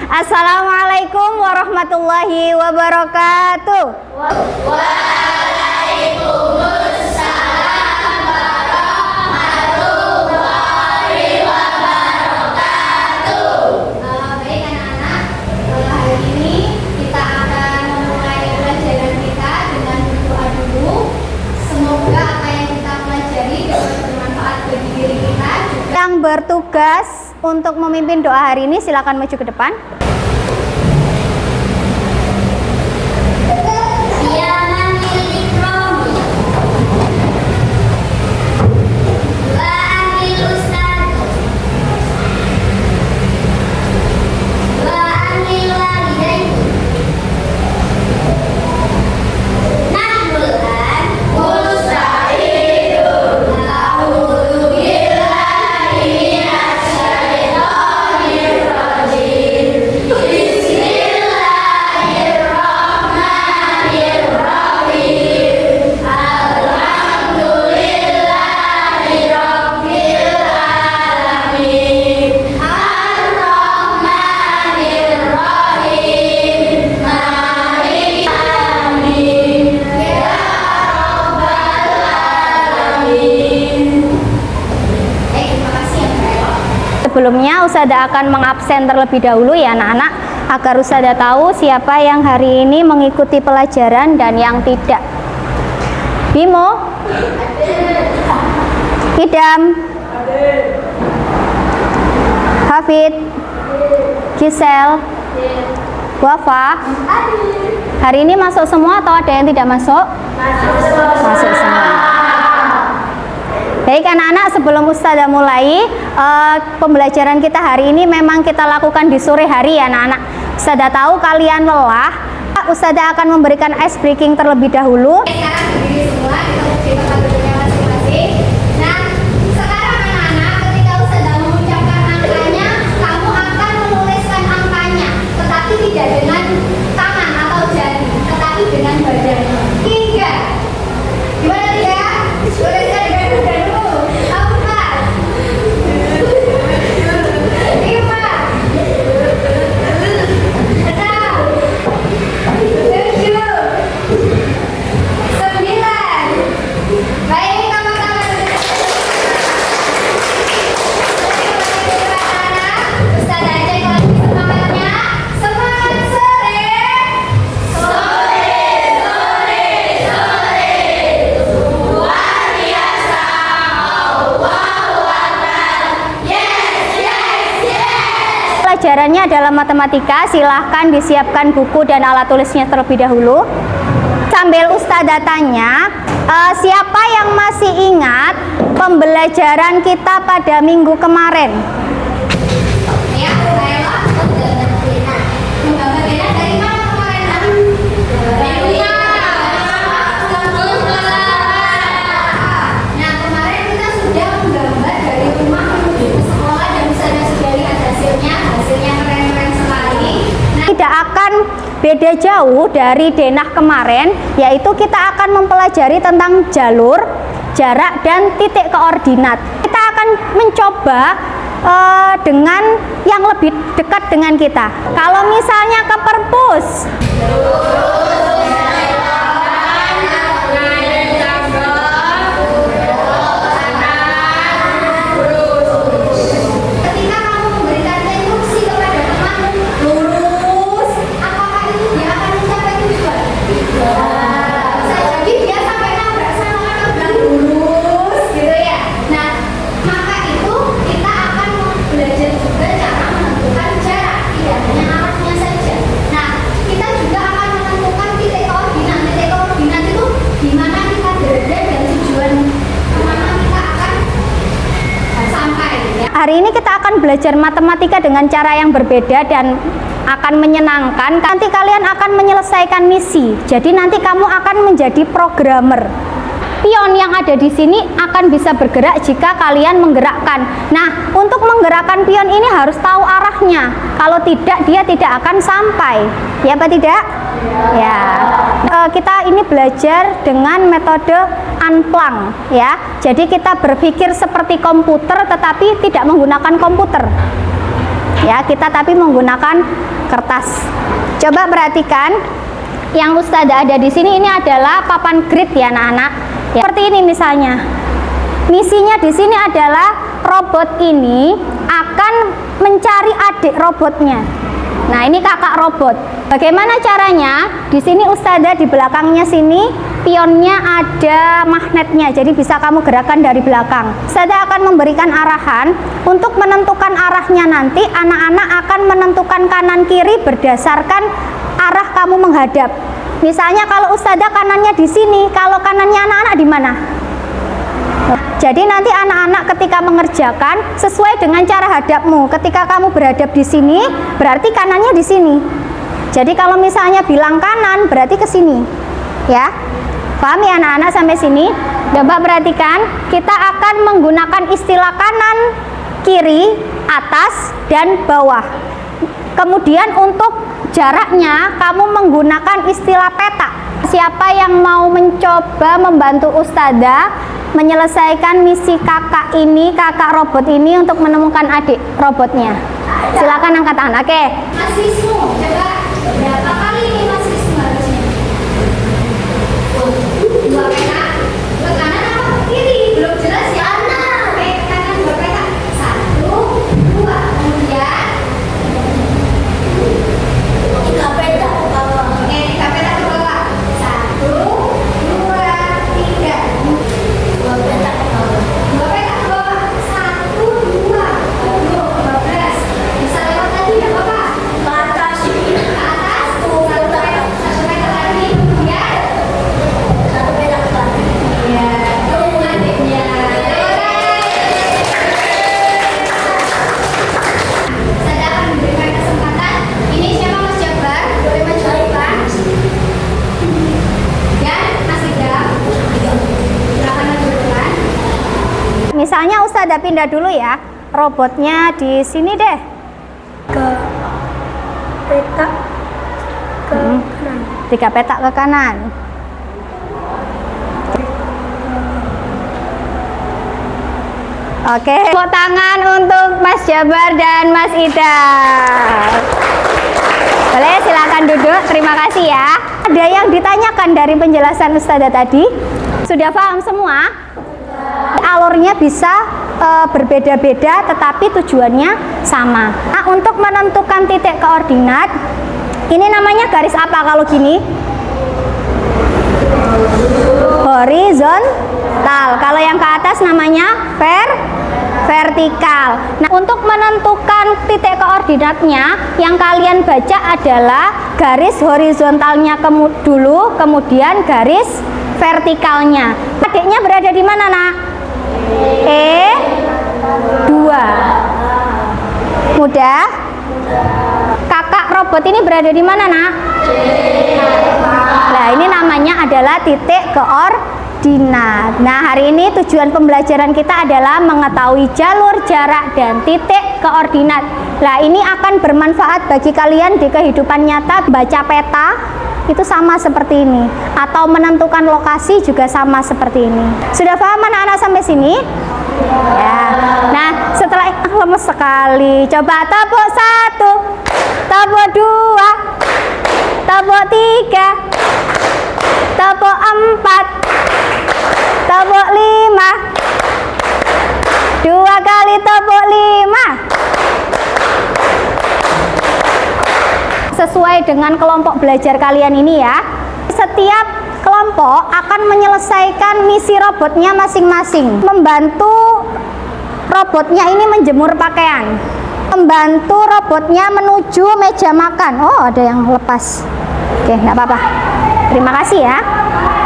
Assalamualaikum warahmatullahi wabarakatuh. Waalaikumsalam warahmatullahi wabarakatuh. Baik anak-anak, hari ini kita akan memulai pelajaran kita dengan berdoa dulu. Semoga apa yang kita pelajari dapat bermanfaat bagi diri kita. Yang bertugas untuk memimpin doa hari ini silakan maju ke depan. Sebelumnya Ustazah akan mengabsen terlebih dahulu ya anak-anak, agar Ustazah tahu siapa yang hari ini mengikuti pelajaran dan yang tidak. Bimo, Idam, Hafid, Gisel, Wafa. Hari ini masuk semua atau ada yang tidak masuk? Masuk semua. Baik anak-anak, sebelum Ustazah mulai pembelajaran kita hari ini memang kita lakukan di sore hari ya anak-anak. Ustazah tahu kalian lelah, Ustazah akan memberikan ice breaking terlebih dahulu. Sekarang berdiri semua, kita berdiri tempat duduknya masing-masing. Nah, sekarang anak-anak ketika Ustazah mengucapkan angkanya, kamu akan menuliskan angkanya, tetapi tidak dengan tangan atau jari, tetapi dengan badan. 3. Gimana dia? Tuliskan dengan badan dulu. 9. Pelajarannya adalah matematika. Silahkan disiapkan buku dan alat tulisnya terlebih dahulu. Sambil Ustazah tanya, siapa yang masih ingat pembelajaran kita pada minggu kemarin? Ya, saya dari mana kemarin? Nah, kemarin kita sudah menggambar dari rumah menuju ke sekolah dan Ustazah sudah lihat hasilnya keren-keren sekali. Tidak akan beda jauh dari denah kemarin, yaitu kita akan mempelajari tentang jalur, jarak, dan titik koordinat. Kita akan mencoba dengan yang lebih dekat dengan kita. Kalau misalnya ke perpus, Ketika kamu memberikan instruksi kepada temanmu lurus, apakah itu dia akan mencapai tujuan? Bisa jadi dia sampai nabrak sama orang bilang lurus gitu ya. Nah, maka itu kita akan belajar juga cara menentukan jarak, tidak hanya arahnya saja. Nah, kita juga akan menentukan titik koordinat. Titik koordinat itu di mana kita berada dan tujuan kemana kita akan sampai ya. hari ini kita akan belajar matematika dengan cara yang berbeda dan akan menyenangkan. Nanti kalian akan menyelesaikan misi. Jadi nanti kamu akan menjadi programmer. Pion yang ada di sini akan bisa bergerak jika kalian menggerakkan. Nah, untuk menggerakkan pion ini harus tahu arahnya. Kalau tidak, dia tidak akan sampai. Ya apa tidak? Ya. Kita ini belajar dengan metode unplank, ya. Jadi kita berpikir seperti komputer, tetapi tidak menggunakan komputer. Ya, kita tapi menggunakan kertas. Coba perhatikan yang Ustazah ada di sini, ini adalah papan grid ya anak-anak. Ya, seperti ini misalnya. Misinya di sini adalah robot ini akan mencari adik robotnya. Nah, ini kakak robot. Bagaimana caranya? Di sini Ustazah di belakangnya sini pionnya ada magnetnya, jadi bisa kamu gerakan dari belakang. Ustazah akan memberikan arahan. Untuk menentukan arahnya nanti anak-anak akan menentukan kanan kiri berdasarkan arah kamu menghadap. Misalnya kalau Ustazah kanannya di sini, kalau kanannya anak-anak di mana? Jadi nanti anak-anak ketika mengerjakan sesuai dengan cara hadapmu. Ketika kamu berhadap di sini, berarti kanannya di sini. Jadi kalau misalnya bilang kanan, berarti ke sini. Ya. Paham ya anak-anak sampai sini? Coba perhatikan, kita akan menggunakan istilah kanan, kiri, atas, dan bawah. Kemudian untuk jaraknya kamu menggunakan istilah peta. Siapa yang mau mencoba membantu Ustazah menyelesaikan misi kakak robot ini untuk menemukan adik robotnya? Silakan angkat tangan. Oke. Mas Wisnu, coba berapa kali ini Mas Wisnu harusnya? Dua peta. Ke kanan apa ke kiri? Belum jelas ya. Kanan. Oke, ke kanan dua peta. 1, 2, kemudian 3 peta ke bawah. Oke, 3 peta ke bawah. 1, 2, 3. 2 peta ke bawah. 2 peta ke bawah. 1, 2. Aduh, 12. Bisa lewat tadi enggak apa-apa? Ke atas. Ke atas. 1 peta lagi. Kemudian 1 peta ke bawah. Iya, tunggu adiknya. Saya akan memberikan kesempatan. Ini siapa Mas Jabar? Boleh maju ke depan. Dan Mas Idam. Silakan maju ke depan. Misalnya Ustazah pindah dulu ya. Robotnya di sini deh. Ke peta ke kanan. 3 peta ke kanan. Oke, tepuk tangan untuk Mas Jabar dan Mas Ida. Boleh silakan duduk, terima kasih ya. Ada yang ditanyakan dari penjelasan Ustazah tadi? Sudah paham semua? Alurnya bisa berbeda-beda tetapi tujuannya sama. Nah, untuk menentukan titik koordinat, ini namanya garis apa kalau gini? Horizontal. Kalau yang ke atas namanya vertikal. Nah, untuk menentukan titik koordinatnya, yang kalian baca adalah garis horizontalnya dulu, kemudian garis vertikalnya. Adiknya berada di mana, Nak? E2. Mudah? Kakak robot ini berada di mana, Nak? Nah, ini namanya adalah titik koordinat. Nah, hari ini tujuan pembelajaran kita adalah mengetahui jalur, jarak, dan titik koordinat. Nah, ini akan bermanfaat bagi kalian di kehidupan nyata. Baca peta itu sama seperti ini, atau menentukan lokasi juga sama seperti ini. Sudah paham anak-anak sampai sini? Ya. Nah, setelah lemes sekali, coba tepuk 1, tepuk 2, tepuk 3, tepuk 4, tepuk 5, 2 kali tepuk 5. Sesuai dengan kelompok belajar kalian ini ya. Setiap kelompok akan menyelesaikan misi robotnya masing-masing. Membantu robotnya ini menjemur pakaian, membantu robotnya menuju meja makan. Oh, ada yang lepas. Oke, nggak apa-apa. Terima kasih ya.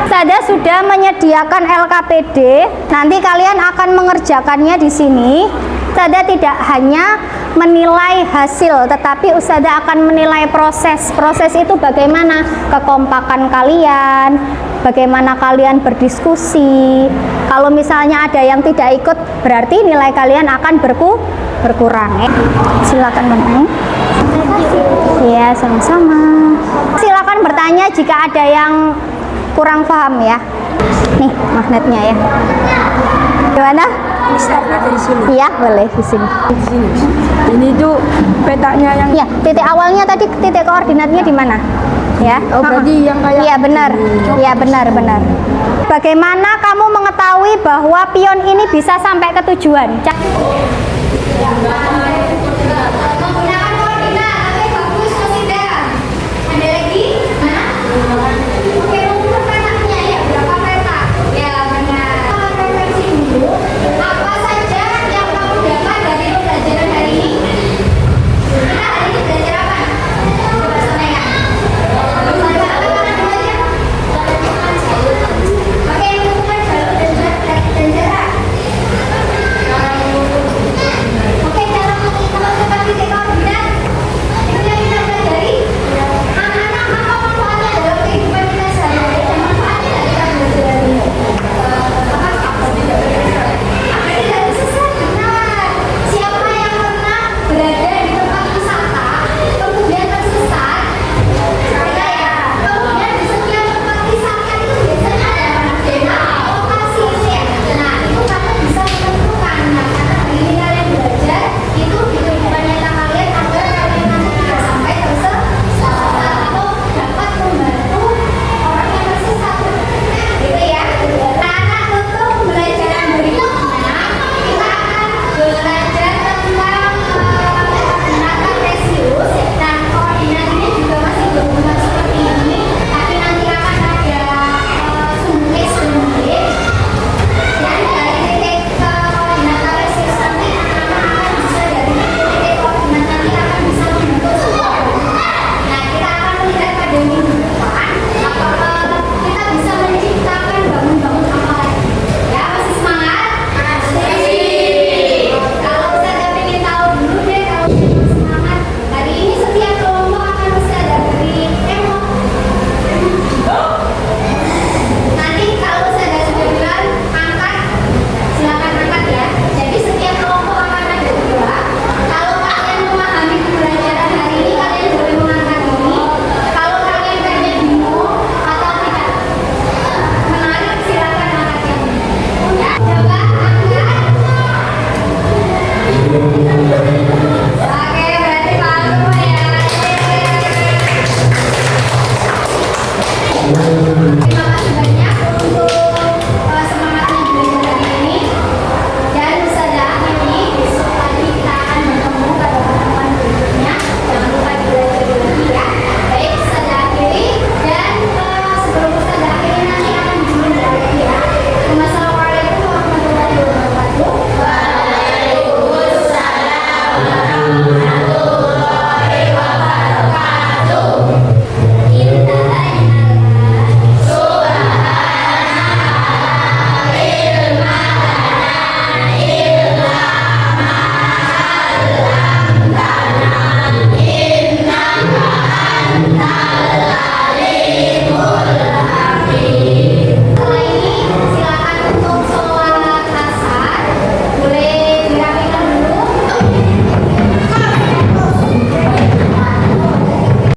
Saya sudah menyediakan LKPD. Nanti kalian akan mengerjakannya di sini. Ustazah tidak hanya menilai hasil, tetapi Ustazah akan menilai proses. Proses itu bagaimana kekompakan kalian, bagaimana kalian berdiskusi. Kalau misalnya ada yang tidak ikut, berarti nilai kalian akan berkurang. Silakan menang. Ya, sama-sama. Silakan bertanya jika ada yang kurang paham ya. Nih magnetnya ya. Gimana? startnya dari sini. Iya, boleh di sini. Di sini. Ini tuh petanya yang Ya, titik awalnya tadi, titik koordinatnya di mana? Ya. Oh, berarti yang kayak Iya, benar. Iya, benar. Bagaimana kamu mengetahui bahwa pion ini bisa sampai ke tujuan?